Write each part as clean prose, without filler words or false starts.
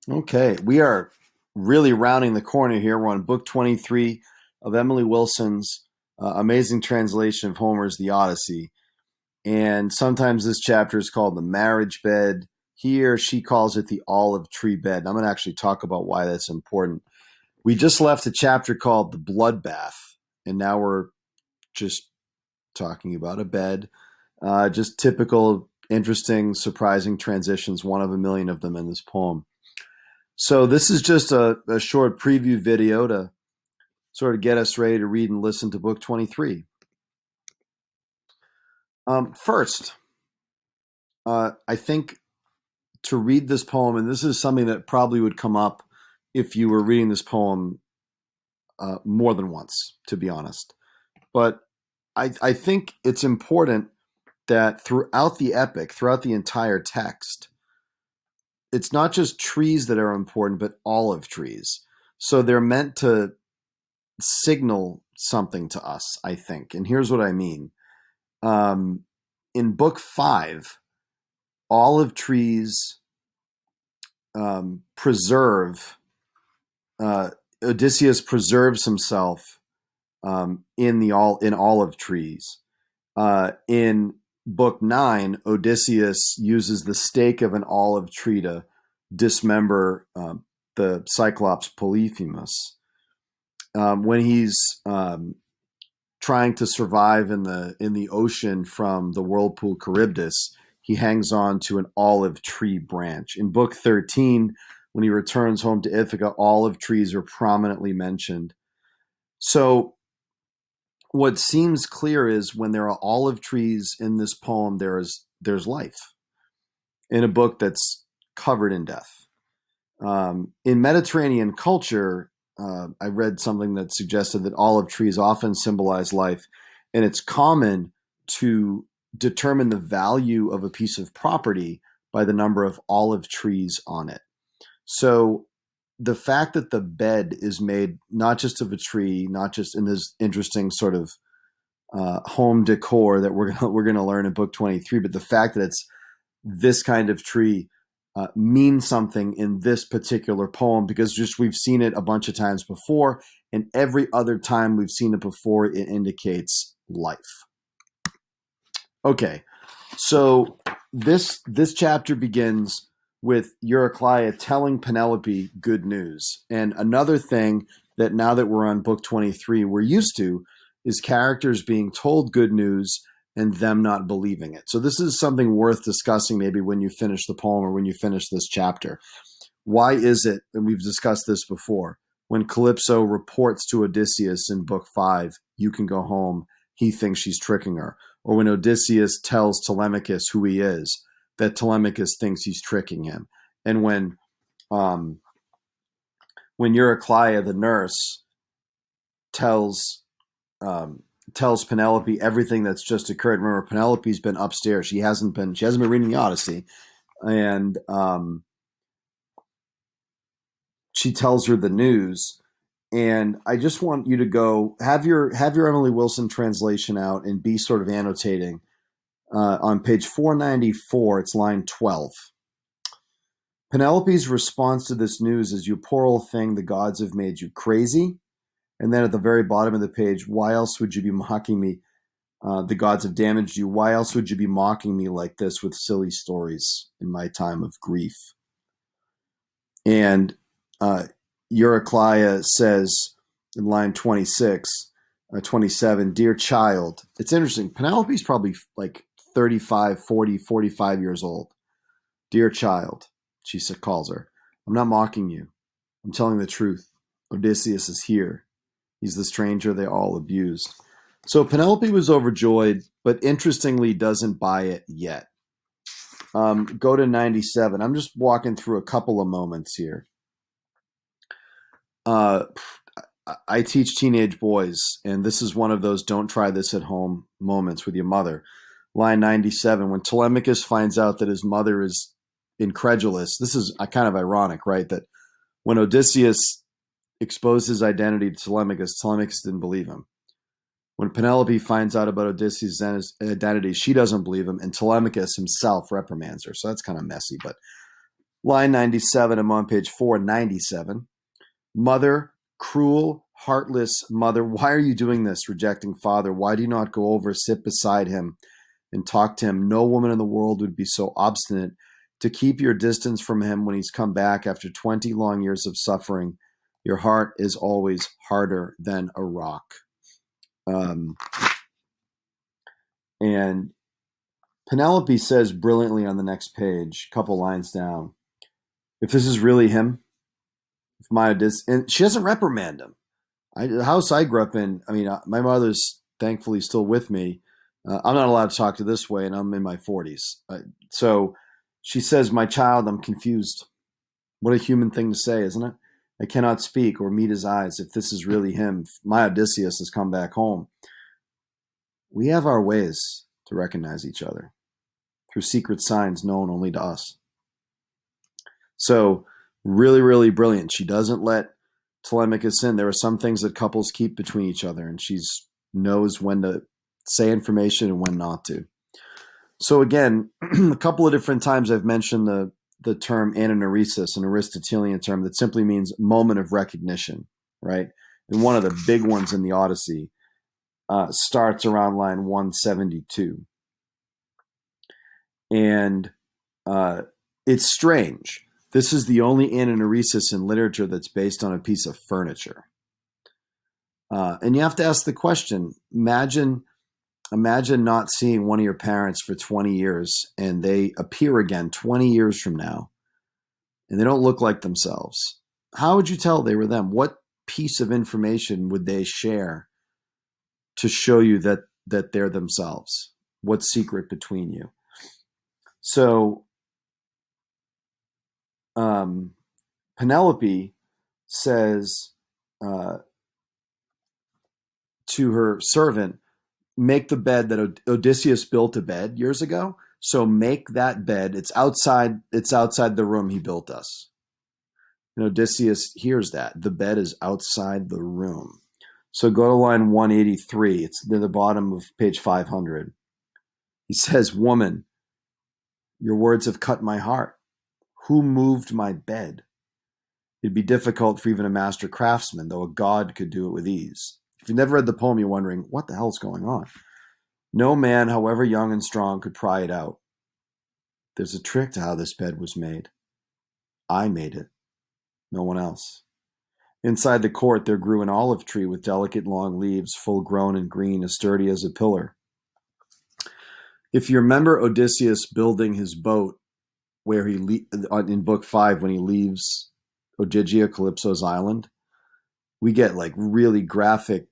Okay, we are really rounding the corner here. We're on book 23 of Emily Wilson's amazing translation of Homer's The Odyssey. And sometimes this chapter is called the marriage bed. Here, she calls it the olive tree bed. And I'm going to actually talk about why that's important. We just left a chapter called the bloodbath, and now we're just talking about a bed. Just typical, interesting, surprising transitions, one of a million of them in this poem. So this is just a short preview video to sort of get us ready to read and listen to book 23. First, I think to read this poem, and this is something that probably would come up if you were reading this poem more than once, to be honest. But I think it's important that throughout the epic, throughout the entire text, it's not just trees that are important, but olive trees. So they're meant to signal something to us, I think. And here's what I mean. In book 5, olive trees preserve, Odysseus preserves himself in olive trees. In book 9, Odysseus uses the stake of an olive tree to dismember the Cyclops Polyphemus. When he's trying to survive in the ocean from the whirlpool Charybdis, he hangs on to an olive tree branch. In book 13, when he returns home to Ithaca, olive trees are prominently mentioned. So what seems clear is when there are olive trees in this poem, there's life in a book that's covered in death. In Mediterranean culture, I read something that suggested that olive trees often symbolize life, and it's common to determine the value of a piece of property by the number of olive trees on it. So the fact that the bed is made not just of a tree, not just in this interesting sort of home decor that we're gonna learn in book 23, but the fact that it's this kind of tree means something in this particular poem because just we've seen it a bunch of times before, and every other time we've seen it before, it indicates life. Okay, so this chapter begins with Eurycleia telling Penelope good news. And another thing that now that we're on book 23, we're used to is characters being told good news and them not believing it. So this is something worth discussing maybe when you finish the poem or when you finish this chapter. Why is it, and we've discussed this before, when Calypso reports to Odysseus in book 5, you can go home, he thinks she's tricking her. Or when Odysseus tells Telemachus who he is, that Telemachus thinks he's tricking him. And when Eurycleia, the nurse, tells Penelope everything that's just occurred. Remember, Penelope's been upstairs. She hasn't been reading the Odyssey, and she tells her the news. And I just want you to go have your Emily Wilson translation out and be sort of annotating on page 494. It's line 12. Penelope's response to this news is, "You poor old thing, the gods have made you crazy." And then at the very bottom of the page, "Why else would you be mocking me? The gods have damaged you. Why else would you be mocking me like this with silly stories in my time of grief?" And Eurycleia says in line 26, 27, "Dear child." It's interesting. Penelope's probably like 35, 40, 45 years old. "Dear child," she calls her, "I'm not mocking you. I'm telling the truth. Odysseus is here. He's the stranger they all abused." So Penelope was overjoyed, but interestingly doesn't buy it yet. Go to 97. I'm just walking through a couple of moments here. I teach teenage boys, and this is one of those don't try this at home moments with your mother. Line 97, when Telemachus finds out that his mother is incredulous, this is kind of ironic, right? That when Odysseus exposed his identity to Telemachus, Telemachus didn't believe him. When Penelope finds out about Odysseus' identity, she doesn't believe him, and Telemachus himself reprimands her. So that's kind of messy. But Line 97, I'm on page 497. Mother, cruel, heartless mother, why are you doing this, rejecting father? Why do you not go over, sit beside him, and talk to him? No woman in the world would be so obstinate to keep your distance from him when he's come back after 20 long years of suffering. Your heart is always harder than a rock. And Penelope says brilliantly on the next page, a couple lines down, if this is really him, if my and she doesn't reprimand him. The house I grew up in, I mean, my mother's thankfully still with me. I'm not allowed to talk to this way, and I'm in my 40s. So she says, my child, I'm confused. What a human thing to say, isn't it? I cannot speak or meet his eyes. If this is really him, if my Odysseus has come back home. We have our ways to recognize each other through secret signs known only to us. So really, really brilliant. She doesn't let Telemachus in. There are some things that couples keep between each other, and she knows when to say information and when not to. So again, a couple of different times I've mentioned the term ananeresis, an Aristotelian term that simply means moment of recognition, right? And one of the big ones in the Odyssey starts around line 172. And it's strange. This is the only ananeresis in literature that's based on a piece of furniture. And you have to ask the question, imagine not seeing one of your parents for 20 years and they appear again 20 years from now and they don't look like themselves. How would you tell they were them? What piece of information would they share to show you that they're themselves? What's secret between you? So Penelope says to her servant, make the bed that Odysseus built a bed years ago. So make that bed. It's outside the room he built us. And Odysseus hears that. The bed is outside the room. So go to line 183. It's near the bottom of page 500. He says, woman, your words have cut my heart. Who moved my bed? It'd be difficult for even a master craftsman, though a god could do it with ease. If you've never read the poem, you're wondering, what the hell's going on? No man, however young and strong, could pry it out. There's a trick to how this bed was made. I made it, no one else. Inside the court there grew an olive tree with delicate long leaves, full grown and green, as sturdy as a pillar. If you remember Odysseus building his boat, where in book 5, when he leaves Ogygia, Calypso's island, we get like really graphic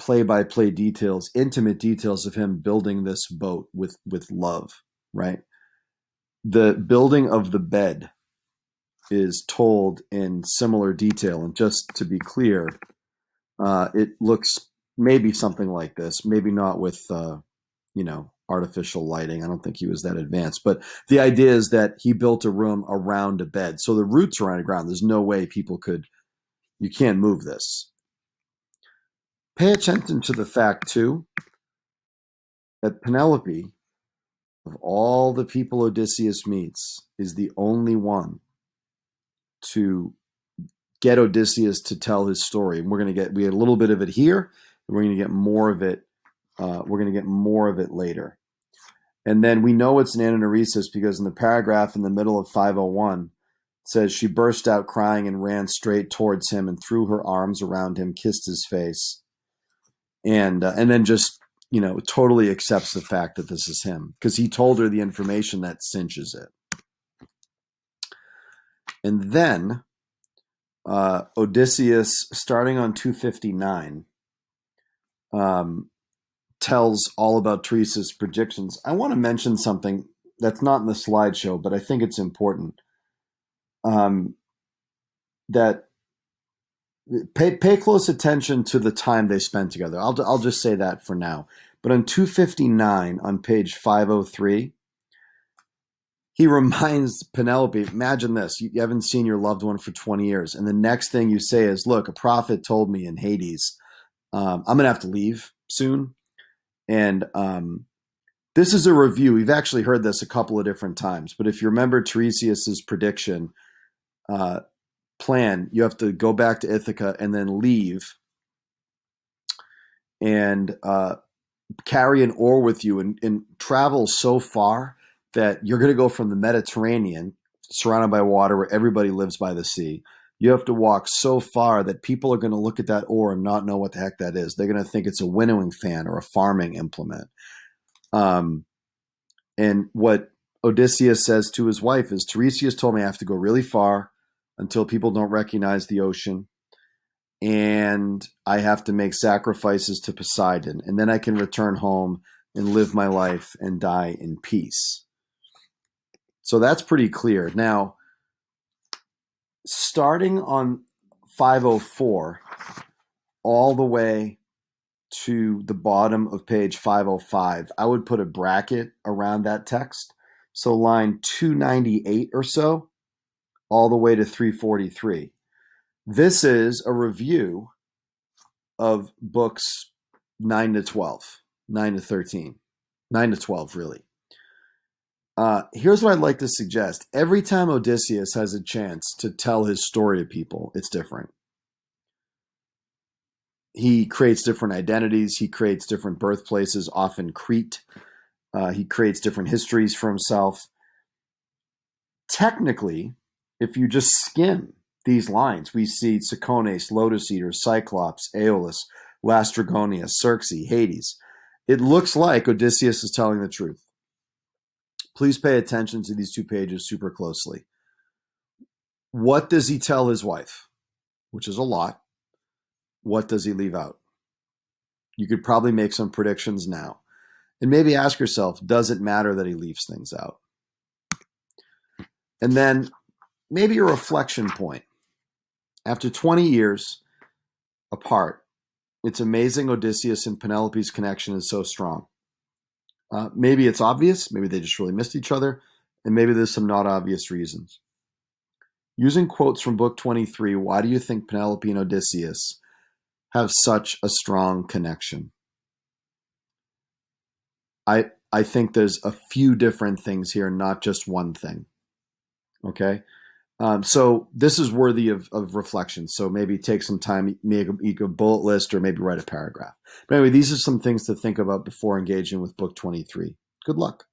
play-by-play details, intimate details of him building this boat with love, right? The building of the bed is told in similar detail. And just to be clear, it looks maybe something like this, maybe not with, artificial lighting. I don't think he was that advanced, but the idea is that he built a room around a bed. So the roots are underground. There's no way you can't move this. Pay attention to the fact too, that Penelope, of all the people Odysseus meets, is the only one to get Odysseus to tell his story. And we had a little bit of it here, and we're going to get more of it. We're going to get more of it later. And then we know it's an ananeresis because in the paragraph in the middle of 501, it says she burst out crying and ran straight towards him and threw her arms around him, kissed his face, and then just totally accepts the fact that this is him because he told her the information that cinches it. And then Odysseus, starting on 259, tells all about Teresa's predictions. I want to mention something that's not in the slideshow, but I think it's important. That pay close attention to the time they spent together. I'll just say that for now. But on 259, on page 503, he reminds Penelope, imagine this, you haven't seen your loved one for 20 years. And the next thing you say is, look, a prophet told me in Hades, I'm going to have to leave soon. And This is a review. We've actually heard this a couple of different times, but if you remember Tiresias's prediction uh, plan, you have to go back to Ithaca and then leave and carry an oar with you and travel so far that you're going to go from the Mediterranean, surrounded by water where everybody lives by the sea. You have to walk so far that people are going to look at that oar and not know what the heck that is. They're going to think it's a winnowing fan or a farming implement. And what Odysseus says to his wife is, Tiresias told me I have to go really far until people don't recognize the ocean. And I have to make sacrifices to Poseidon. And then I can return home and live my life and die in peace. So that's pretty clear. Now, starting on 504 all the way to the bottom of page 505, I would put a bracket around that text. So line 298 or so, all the way to 343. This is a review of books 9 to 12, 9 to 13, 9 to 12, really. Here's what I'd like to suggest. Every time Odysseus has a chance to tell his story to people, it's different. He creates different identities. He creates different birthplaces, often Crete. He creates different histories for himself. Technically, if you just skim these lines, we see Cicones, Lotus Eater, Cyclops, Aeolus, Lastrygonia, Circe, Hades. It looks like Odysseus is telling the truth. Please pay attention to these 2 pages super closely. What does he tell his wife? Which is a lot. What does he leave out? You could probably make some predictions now. And maybe ask yourself, does it matter that he leaves things out? And then maybe a reflection point. After 20 years apart, it's amazing Odysseus and Penelope's connection is so strong. Maybe it's obvious, maybe they just really missed each other, and maybe there's some not obvious reasons. Using quotes from book 23, why do you think Penelope and Odysseus have such a strong connection? I think there's a few different things here, not just one thing. Okay? So this is worthy of reflection. So maybe take some time, make a bullet list, or maybe write a paragraph. But anyway, these are some things to think about before engaging with book 23. Good luck.